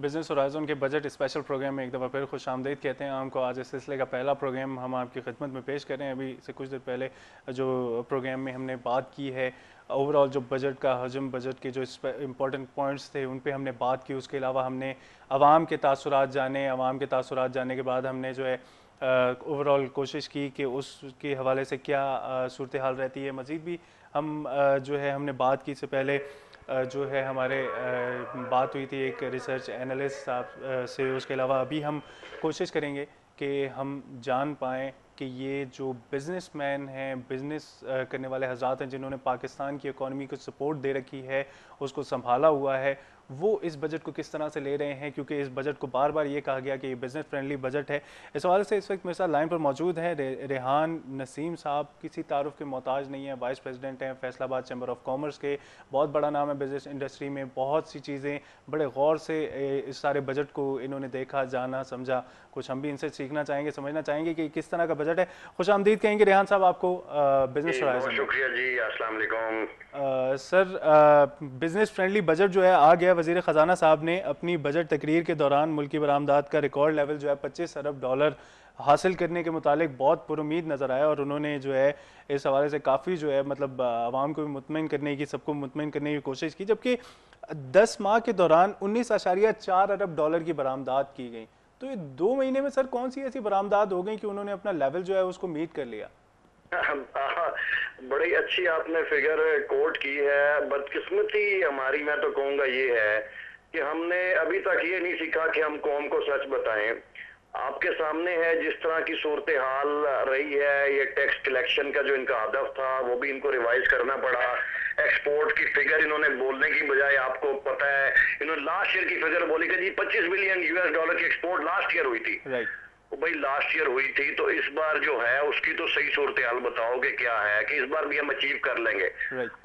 Business horizon के budget special programme में एक दफ़ा फिर खुश आमदीद कहते हैं आपको। आज इस सिलसिले का पहला प्रोग्राम हम आपकी खिदमत में पेश कर रहे हैं। अभी से कुछ देर पहले जो प्रोग्राम में हमने बात की है ओवरऑल जो बजट का हजम, बजट के जो इम्पोर्टेंट पॉइंट्स थे उन पे हमने बात की। उसके अलावा हमने आवाम के तासुरात जाने, आवाम के तासुरात जानने के बाद हमने जो है ओवरऑल कोशिश की कि उसके हवाले से क्या सूरत हाल रहती है। मज़ीद भी हम जो है हमने बात की, से पहले जो है हमारे बात हुई थी एक रिसर्च एनालिस्ट साहब से। उसके अलावा अभी हम कोशिश करेंगे कि हम जान पाएँ कि ये जो बिज़नेसमैन हैं, बिज़नेस करने वाले हज़रात हैं जिन्होंने पाकिस्तान की इकॉनमी को सपोर्ट दे रखी है, उसको संभाला हुआ है, वो इस बजट को किस तरह से ले रहे हैं। क्योंकि इस बजट को बार बार ये कहा गया कि ये बिज़नेस फ्रेंडली बजट है। इस हवाले से इस वक्त मेरे साथ लाइन पर मौजूद है रेहान नसीम साहब। किसी तारुफ के मोहताज नहीं है, वाइस प्रेसिडेंट हैं फैसलाबाद चैम्बर ऑफ कॉमर्स के। बहुत बड़ा नाम है बिज़नेस इंडस्ट्री में, बहुत सी चीज़ें बड़े गौर से इस सारे बजट को इन्होंने देखा, जाना, समझा। कुछ हम भी इनसे सीखना चाहेंगे, समझना चाहेंगे कि किस तरह का बजट है। खुश आमदीद कहेंगे रेहान साहब आपको बिजनेस होराइजन में। शुक्रिया जी, अस्सलाम वालेकुम। सर, बिज़नेस फ्रेंडली बजट जो है आ गया। वज़ीर ख़जाना साहब ने अपनी बजट तकरीर के दौरान मुल्की बरामदात का रिकॉर्ड लेवल जो है 25 अरब डॉलर हासिल करने के मुतालिक बहुत पुरुमीद नज़र आया। और उन्होंने जो है इस हवाले से काफ़ी जो है मतलब आवाम को भी मुतमईन करने की, सबको मुतमईन करने की कोशिश की। जबकि 10 माह के दौरान 19.4 अरब डॉलर की बरामदात की गई। तो ये 2 महीने में सर कौन सी ऐसी बरामदात हो गई कि उन्होंने अपना लेवल जो है उसको मीट कर लिया? बड़ी अच्छी आपने फिगर कोट की है। बदकिस्मती हमारी, मैं तो कहूँगा ये है कि हमने अभी तक ये नहीं सीखा कि हम कौम को सच बताएं। आपके सामने है जिस तरह की सूरत हाल रही है। ये टैक्स कलेक्शन का जो इनका हदफ था वो भी इनको रिवाइज करना पड़ा। एक्सपोर्ट की फिगर इन्होंने बोलने की बजाय, आपको पता है इन्होंने लास्ट ईयर की फिगर बोली कि जी 25 बिलियन यूएस डॉलर की एक्सपोर्ट लास्ट ईयर हुई थी। भाई लास्ट ईयर हुई थी, तो इस बार जो है उसकी तो सही सूरत हाल बताओ कि क्या है, कि इस बार भी हम अचीव कर लेंगे।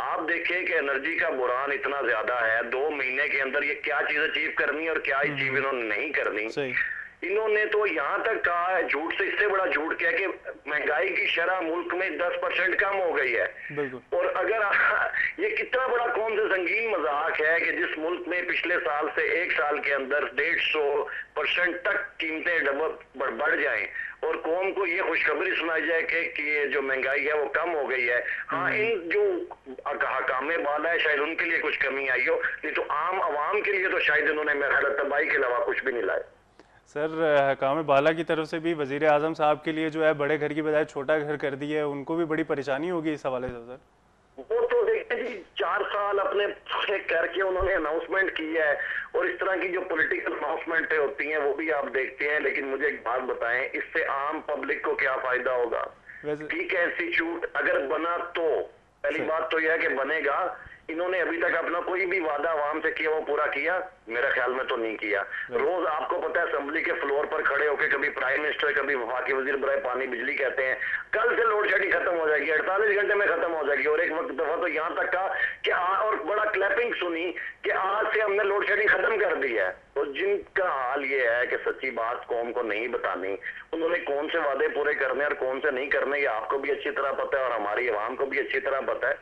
आप देखिए कि एनर्जी का बुरान इतना ज्यादा है, 2 महीने के अंदर ये क्या चीज अचीव करनी है और क्या चीज इन्होंने नहीं करनी। इन्होंने तो यहाँ तक कहा है, झूठ से इससे बड़ा झूठ क्या कि महंगाई की शरह मुल्क में 10% कम हो गई है। और अगर ये कितना बड़ा कौम से संगीन मजाक है कि जिस मुल्क में पिछले साल से 1 साल के अंदर 150% तक कीमतें डबल बढ़ जाएं और कौम को ये खुशखबरी सुनाई जाए कि ये जो महंगाई है वो कम हो गई है। हाँ, इन जो हकामे बाला है शायद उनके लिए कुछ कमी आई हो, नहीं तो आम आवाम के लिए तो शायद इन्होंने मेरे ख्याल तबाही के अलावा कुछ भी नहीं लाए। सर, हकाम बाला की तरफ से भी वजीर आजम साहब के लिए जो है बड़े घर की बजाय छोटा घर कर दिया है, उनको भी बड़ी परेशानी होगी इस हवाले से। सर वो तो देखिए जी, 4 साल अपने करके उन्होंने अनाउंसमेंट की है और इस तरह की जो पॉलिटिकल अनाउंसमेंट होती हैं वो भी आप देखते हैं। लेकिन मुझे एक बात बताएं, इससे आम पब्लिक को क्या फायदा होगा? ठीक है, इंस्टीट्यूट अगर बना तो पहली बात तो यह है कि बनेगा। इन्होंने अभी तक अपना कोई भी वादा आवाम से किया वो पूरा किया? मेरे ख्याल में तो नहीं किया। रोज आपको पता है असेंबली के फ्लोर पर खड़े होकर कभी प्राइम मिनिस्टर, कभी वफाकी वजीर बराए पानी बिजली कहते हैं कल से लोड शेडिंग खत्म हो जाएगी, 48 घंटे में खत्म हो जाएगी। और एक वक्त दफा तो यहाँ तक का कि और बड़ा क्लैपिंग सुनी कि आज से हमने लोड शेडिंग खत्म कर दी है। तो जिनका हाल ये है कि सच्ची बात कौम को नहीं बतानी, उन्होंने कौन से वादे पूरे करने और कौन से नहीं करने, ये आपको भी अच्छी तरह पता है और हमारी आवाम को भी अच्छी तरह पता है।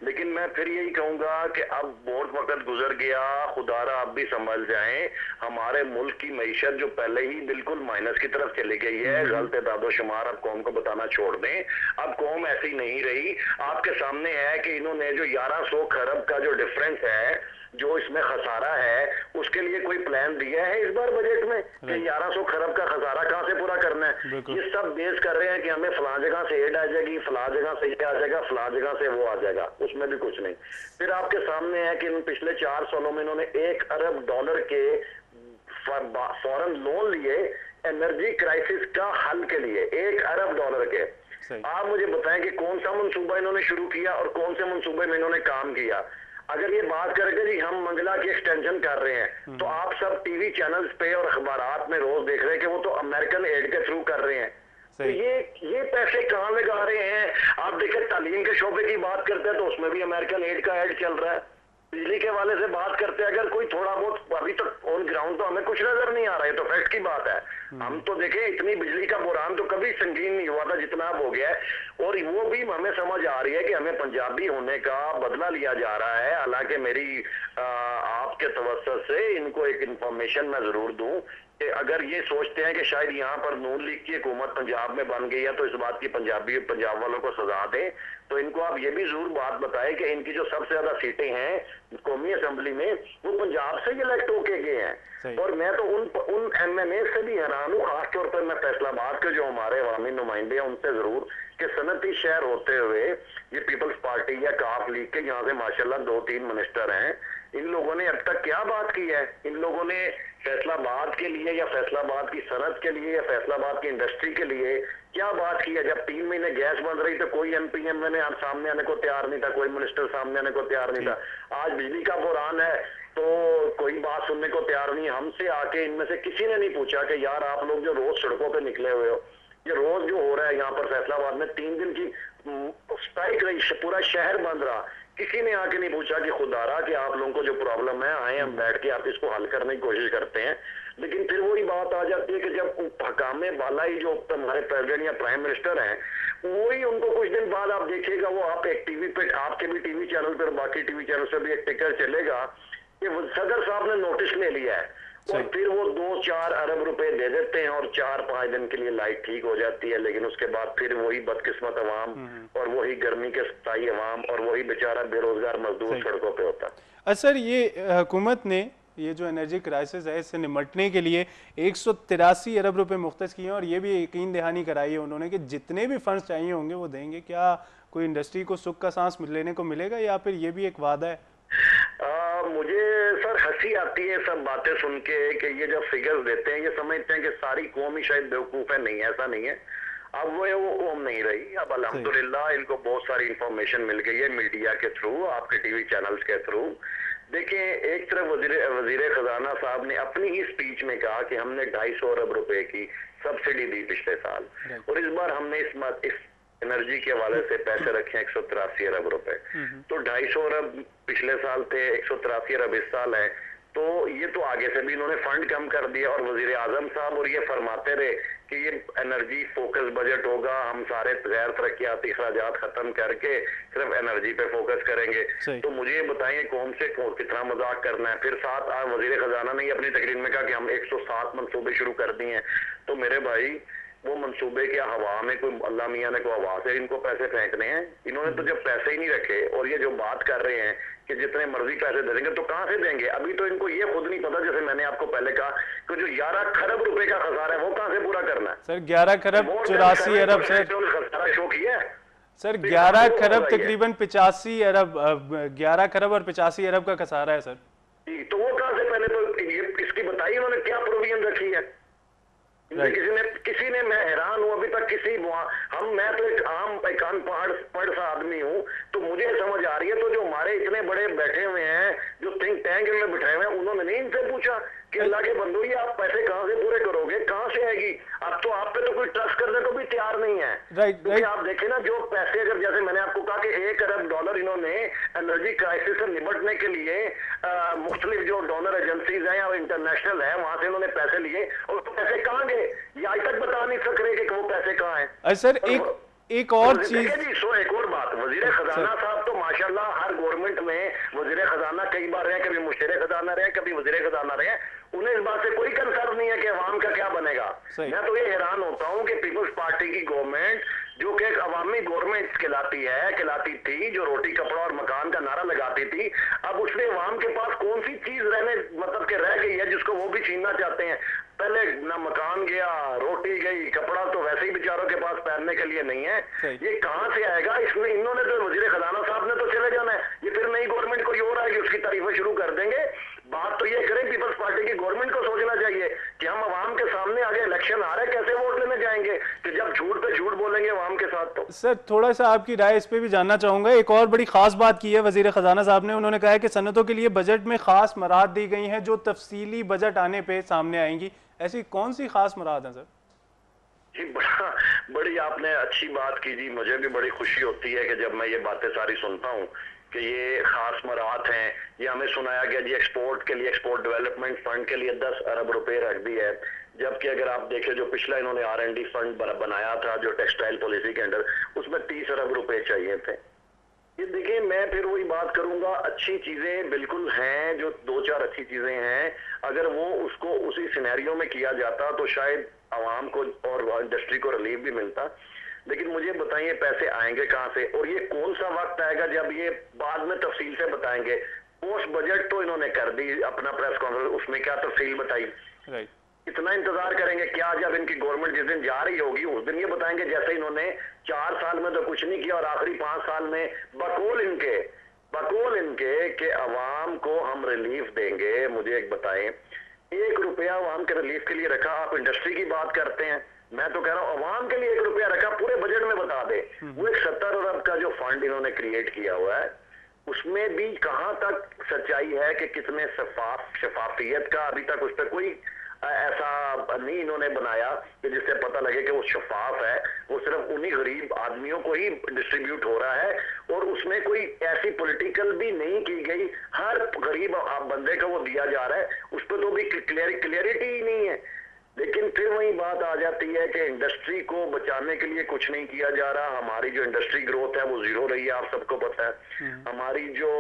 लेकिन मैं फिर यही कहूंगा कि अब बहुत वक्त गुजर गया, खुदारा अब भी संभल जाएं। हमारे मुल्क की मईशत जो पहले ही बिल्कुल माइनस की तरफ चली गई है, गलत दादो शुमार अब कौम को बताना छोड़ दें। अब कौम ऐसी नहीं रही। आपके सामने है कि इन्होंने जो 1100 खरब का जो डिफरेंस है, जो इसमें खसारा है, उसके लिए कोई प्लान दिया है इस बार बजट में कि 1100 खरब का खसारा कहां से पूरा करना है? ये सब बेस कर रहे हैं कि हमें फलां जगह से एड आ जाएगी, फलां जगह से ये आ जाएगा, फलां जगह से वो आ जाएगा, उसमें भी कुछ नहीं। फिर आपके सामने है कि इन पिछले 4 सालों में इन्होंने 1 अरब डॉलर के फॉरेन लोन लिए एनर्जी क्राइसिस का हल के लिए, 1 अरब डॉलर के। आप मुझे बताएं कि कौन सा मंसूबा इन्होंने शुरू किया और कौन से मंसूबे में इन्होंने काम किया? अगर ये बात करके जी हम मंगला की एक्सटेंशन कर रहे हैं, तो आप सब टीवी चैनल्स पे और अखबारात में रोज देख रहे हैं कि वो तो अमेरिकन एड के थ्रू कर रहे हैं। तो ये पैसे कहाँ लगा रहे हैं? आप देखें तालीम के शोबे की बात करते हैं तो उसमें भी अमेरिकन एड का एड चल रहा है। बिजली के वाले से बात करते हैं, अगर कोई थोड़ा बहुत अभी तक ऑन ग्राउंड तो हमें कुछ नजर नहीं आ रहा है, तो फैक्ट की बात है। हम तो देखें इतनी बिजली का बुरहान तो कभी संगीन नहीं हुआ था जितना अब हो गया है। और वो भी हमें समझ आ रही है कि हमें पंजाबी होने का बदला लिया जा रहा है। हालांकि मेरी आपके तवज्जुह से इनको एक इंफॉर्मेशन मैं जरूर दूं कि अगर ये सोचते हैं कि शायद यहाँ पर नून लीग की हुकूमत पंजाब में बन गई है तो इस बात की पंजाब वालों को सजा दें, तो इनको आप ये भी जरूर बात बताएं कि इनकी जो सबसे ज्यादा सीटें हैं कौमी असेंबली में वो पंजाब से इलेक्ट होके गए हैं। और मैं तो उन एमएनए से भी हैरान हूँ, खासतौर पर मैं फैसलाबाद के जो हमारे अवामी नुमाइंदे हैं उनसे जरूर, कि सनती शहर होते हुए ये पीपल्स पार्टी या काफ लीग के यहाँ से माशाल्लाह 2-3 मिनिस्टर हैं, इन लोगों ने अब तक क्या बात की है? इन लोगों ने फैसलाबाद के लिए या फैसलाबाद की सनत के लिए या फैसलाबाद की इंडस्ट्री के लिए क्या बात की है? जब 3 महीने गैस बंद रही तो कोई एमपीएम ने सामने आने को तैयार नहीं था, कोई मिनिस्टर सामने आने को तैयार नहीं था। आज बिजली का बुरहान है तो कोई बात सुनने को तैयार नहीं। हमसे आके इनमें से किसी ने नहीं पूछा कि यार आप लोग जो रोज सड़कों पे निकले हुए हो, ये रोज जो हो रहा है यहाँ पर फैसलाबाद में 3 दिन की स्ट्राइक रही, पूरा शहर बंद रहा, किसी ने आके नहीं पूछा कि खुदारा कि आप लोगों को जो प्रॉब्लम है आए हम बैठ के आप इसको हल करने की कोशिश करते हैं। लेकिन फिर वही बात आ जाती है कि जब हकामे वाला ही जो हमारे प्रेसिडेंट या प्राइम मिनिस्टर हैं वही उनको कुछ दिन बाद आप देखिएगा वो आप एक टीवी पे, आपके भी टीवी चैनल पर बाकी टीवी चैनल से भी एक टिकर चलेगा कि सदर साहब ने नोटिस ले लिया है और फिर वो 2-4 अरब रुपए दे देते हैं और 4-5 दिन के लिए लाइट ठीक हो जाती है। लेकिन उसके बाद फिर वही बदकिस्मत अवाम और वही गर्मी के सताई अवाम और वही बेचारा बेरोजगार मजदूर सड़कों पे होता है। सर ये हुकूमत ने ये जो एनर्जी क्राइसिस है इससे निपटने के लिए 183 अरब रुपए मुख्तस किए हैं और ये भी यकीन दहानी कराई है उन्होंने कि जितने भी फंड्स चाहिए होंगे वो देंगे। क्या कोई इंडस्ट्री को सुख का सांस लेने को मिलेगा या फिर ये भी एक वादा है? मुझे सर हंसी आती है सब बातें सुन के कि ये जब फिगर्स देते हैं ये समझते हैं कि सारी कौम ही शायद बेवकूफ है। नहीं, ऐसा नहीं है। अब वो कौम नहीं रही। अब अल्हम्दुलिल्लाह इनको बहुत सारी इंफॉर्मेशन मिल गई है मीडिया के थ्रू, आपके टीवी चैनल्स के थ्रू। देखिए एक तरफ वजीर खजाना साहब ने अपनी ही स्पीच में कहा कि हमने 250 अरब रुपए की सब्सिडी दी पिछले साल और इस बार हमने इस एनर्जी के हवाले से पैसे रखे 183 अरब रुपए। तो 250 अरब पिछले साल थे, 183 अरब इस साल है, तो ये तो आगे से भी इन्होंने फंड कम कर दिया। और वजीर आजम साहब और ये फरमाते रहे कि ये एनर्जी फोकस बजट होगा, हम सारे गैर तरक्याती अखराजात खत्म करके सिर्फ एनर्जी पे फोकस करेंगे। तो मुझे बताइए कौन से कितना मजाक करना है। फिर साथ वजीर खजाना ने अपनी तकरीर में कहा कि हम 107 मंसूबे शुरू कर दिए हैं। तो मेरे भाई वो मंसूबे क्या हवा में कोई अल्लाह मियाँ ने को हवा से इनको पैसे फेंकने हैं? इन्होंने तो जब पैसे ही नहीं रखे और ये जो बात कर रहे हैं कि जितने मर्जी पैसे दे देंगे तो कहां से देंगे? अभी तो इनको ये खुद नहीं पता, जैसे मैंने आपको पहले कहा कि जो 11 खरब रुपए का खसारा है वो कहां से पूरा करना है? सर 11 खरब 84 अरब सर खसारा शो किया है सर 11 खरब तकरीबन 85 अरब 11 खरब और 85 अरब का खसारा है सर। तो वो कहां से? पहले तो ये इसकी बताइए उन्होंने क्या प्रोविजन रखी है? किसी ने मैं हैरान हूं अभी तक मैं तो एक आम पढ़ सा आदमी हूं, तो मुझे समझ आ रही है। तो जो हमारे इतने बड़े बैठे हुए हैं जो थिंक टैंक में बिठाए हुए हैं उन्होंने नहीं इनसे पूछा कि अल्लाह के बंदो ये आप पैसे कहां से पूरे करोगे, कहां से आएगी? अब तो आप पे तो कोई ट्रस्ट करने को भी तैयार नहीं है। क्योंकि आप देखें ना जो पैसे, अगर जैसे मैंने आपको कहा कि $1 अरब इन्होंने एनर्जी क्राइसिस से निपटने के लिए मुख्तलिफ जो डोनर एजेंसीज हैं या इंटरनेशनल है वहां से इन्होंने पैसे लिए और पैसे कहां गए ये आज तक बता नहीं सक रहे कि वो पैसे कहां हैं। सर एक और चीज एक और बात, वजीर खजाना साहब तो माशाल्लाह हर गवर्नमेंट में वजीर खजाना कई बार रहे, कभी मुशीर खजाना रहे, कभी वजीर खजाना रहे, उन्हें इस बात से कोई कंसर्न नहीं है कि अवाम का क्या बनेगा। मैं तो ये हैरान होता हूँ कि पीपल्स पार्टी की गवर्नमेंट जो कि एक अवामी गवर्नमेंट कहलाती थी, जो रोटी कपड़ा और मकान का नारा लगाती थी, अब उसने अवाम के पास कौन सी चीज मतलब के रह गई है जिसको वो भी छीनना चाहते हैं? पहले ना मकान गया, रोटी गई, कपड़ा तो वैसे ही बेचारों के पास पहनने के लिए नहीं है। ये कहां से आएगा? इसमें इन्होंने तो वजीर खजाना साहब ने तो चले जाना है, ये फिर नई गवर्नमेंट कोई और आएगी उसकी तारीफें शुरू कर देंगे। बात तो ये करें पीपल्स पार्टी की गवर्नमेंट को सोचना चाहिए कि हम अवाम के सामने आगे इलेक्शन आ रहे हैं, कैसे वोट लेने जाएंगे? कि जब झूठ पे झूठ बोलेंगे अवाम के साथ। तो सर थोड़ा सा आपकी राय इस पे भी जानना चाहूंगा। एक और बड़ी खास बात की है वजीर खजाना साहब ने, उन्होंने कहा है कि सनतों के लिए बजट में खास मराद दी गई हैं जो तफसीली बजट आने पे सामने आएंगी। ऐसी कौन सी खास मराद है सर? जी बड़ी आपने अच्छी बात की जी। मुझे भी बड़ी खुशी होती है कि जब मैं ये बातें सारी सुनता हूँ कि ये खास मराहत हैं। ये हमें सुनाया गया जी एक्सपोर्ट के लिए, एक्सपोर्ट डेवलपमेंट फंड के लिए 10 अरब रुपए रख दी है, जबकि अगर आप देखें जो पिछला इन्होंने R&D फंड बनाया था जो टेक्सटाइल पॉलिसी के अंडर, उसमें 30 अरब रुपए चाहिए थे। ये देखिए, मैं फिर वही बात करूंगा, अच्छी चीजें बिल्कुल हैं, जो 2-4 अच्छी चीजें हैं, अगर वो उसको उसी सिनेरियो में किया जाता तो शायद आवाम को और इंडस्ट्री को रिलीफ भी मिलता। लेकिन मुझे बताइए पैसे आएंगे कहाँ से, और ये कौन सा वक्त आएगा जब ये बाद में तफसील से बताएंगे। पोस्ट बजट तो इन्होंने कर दी अपना प्रेस कॉन्फ्रेंस, उसमें क्या तफसील बताई, राइट। इतना इंतजार करेंगे क्या? जब इनकी गवर्नमेंट जिस दिन जा रही होगी उस दिन ये बताएंगे, जैसे इन्होंने 4 साल में तो कुछ नहीं किया और आखिरी 5 साल में बकौल इनके कि अवाम को हम रिलीफ देंगे। मुझे एक बताएं, 1 रुपया अवाम के रिलीफ के लिए रखा? आप इंडस्ट्री की बात करते हैं, मैं तो कह रहा हूं अवाम के लिए 1 रुपया रखा, पूरे बजट में बता दे। वो एक 70 अरब का जो फंड इन्होंने क्रिएट किया हुआ है, उसमें भी कहां तक सच्चाई है कि कितने शफाफियत का, अभी तक उस पर कोई ऐसा नहीं इन्होंने बनाया कि जिससे पता लगे कि वो शफाफ है। वो सिर्फ उन्हीं गरीब आदमियों को ही डिस्ट्रीब्यूट हो रहा है, और उसमें कोई ऐसी पॉलिटिकल भी नहीं की गई, हर गरीब बंदे को वो दिया जा रहा है, उस पर तो भी क्लियरिटी ही नहीं है। लेकिन फिर वही बात आ जाती है कि इंडस्ट्री को बचाने के लिए कुछ नहीं किया जा रहा। हमारी जो इंडस्ट्री ग्रोथ है वो 0 रही है, आप सबको पता है। हमारी जो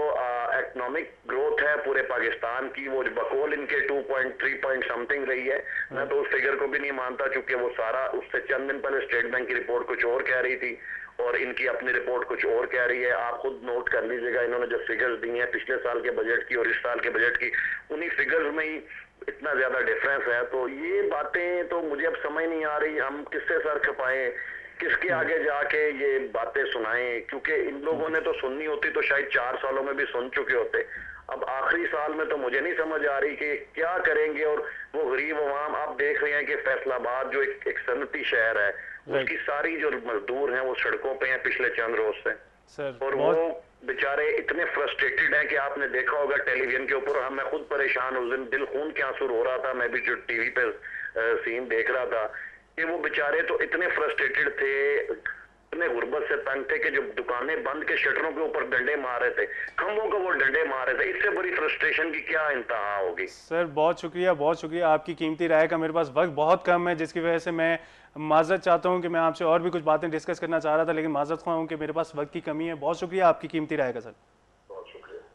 इकोनॉमिक ग्रोथ है पूरे पाकिस्तान की, वो बकौल इनके 2.3 पॉइंट समथिंग रही है। मैं तो उस फिगर को भी नहीं मानता, क्योंकि वो सारा, उससे चंद दिन पहले स्टेट बैंक की रिपोर्ट कुछ और कह रही थी और इनकी अपनी रिपोर्ट कुछ और कह रही है। आप खुद नोट कर लीजिएगा, इन्होंने जो फिगर्स दी हैं पिछले साल के बजट की और इस साल के बजट की, उन्हीं फिगर्स में ही इतना ज्यादा डिफरेंस है। तो ये बातें तो मुझे अब समझ नहीं आ रही, हम किससे सर खपाएं, किसके आगे जाके ये बातें सुनाएं, क्योंकि इन लोगों ने तो सुननी होती तो शायद 4 सालों में भी सुन चुके होते। अब आखिरी साल में तो मुझे नहीं समझ आ रही कि क्या करेंगे। और वो गरीब अवाम, आप देख रहे हैं कि फैसलाबाद जो एक सनती शहर है, उसकी सारी जो मजदूर हैं वो सड़कों पे हैं पिछले चंद रोज से सर, और वो बेचारे इतने फ्रस्ट्रेटेड हैं कि आपने देखा होगा टेलीविजन के ऊपर, मैं खुद परेशान, उस दिन दिल खून के आंसू रो रहा था, मैं भी जो टीवी पे सीन देख रहा था कि वो बेचारे तो इतने फ्रस्ट्रेटेड थे, इतने गुर्बत से तंग थे कि जो दुकानें बंद के शटरों के ऊपर डंडे मार रहे थे, खंभों को वो डंडे मार रहे थे। इससे बड़ी फ्रस्ट्रेशन की क्या इंतहा होगी। सर बहुत शुक्रिया आपकी कीमती राय का। मेरे पास वक्त बहुत कम है, जिसकी वजह से मैं माजरत चाहता हूं कि मैं आपसे और भी कुछ बातें डिस्कस करना चाह रहा था, लेकिन माजरत ख्वाह हूं कि मेरे पास वक्त की कमी है। बहुत शुक्रिया आपकी कीमती राय का सर,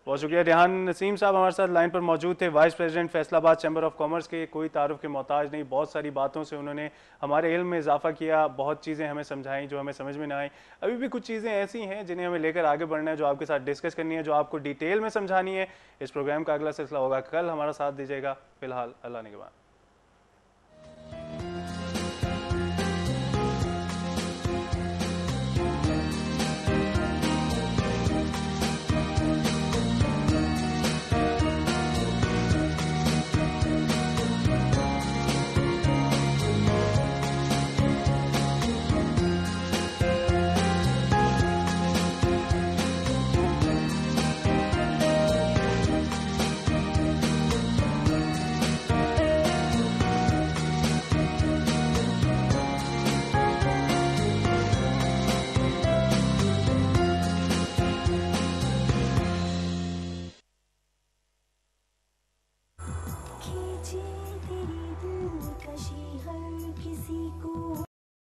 बहुत शुक्रिया। रेहान नसीम साहब हमारे साथ लाइन पर मौजूद थे, vice president Faisalabad chamber of commerce के। कोई तारुफ के मोहताज नहीं, बहुत सारी बातों से उन्होंने हमारे इल्म में इजाफा किया, बहुत चीज़ें हमें समझाई जो हमें समझ में ना आई। अभी भी कुछ चीज़ें ऐसी हैं जिन्हें हमें लेकर आगे बढ़ना है, जो आपके साथ डिस्कस करनी है, जो आपको डिटेल में समझानी है। इस प्रोग्राम का अगला सिलसिला होगा कल, हमारा साथ दीजिएगा। फिलहाल अल्लाह ने के बाद।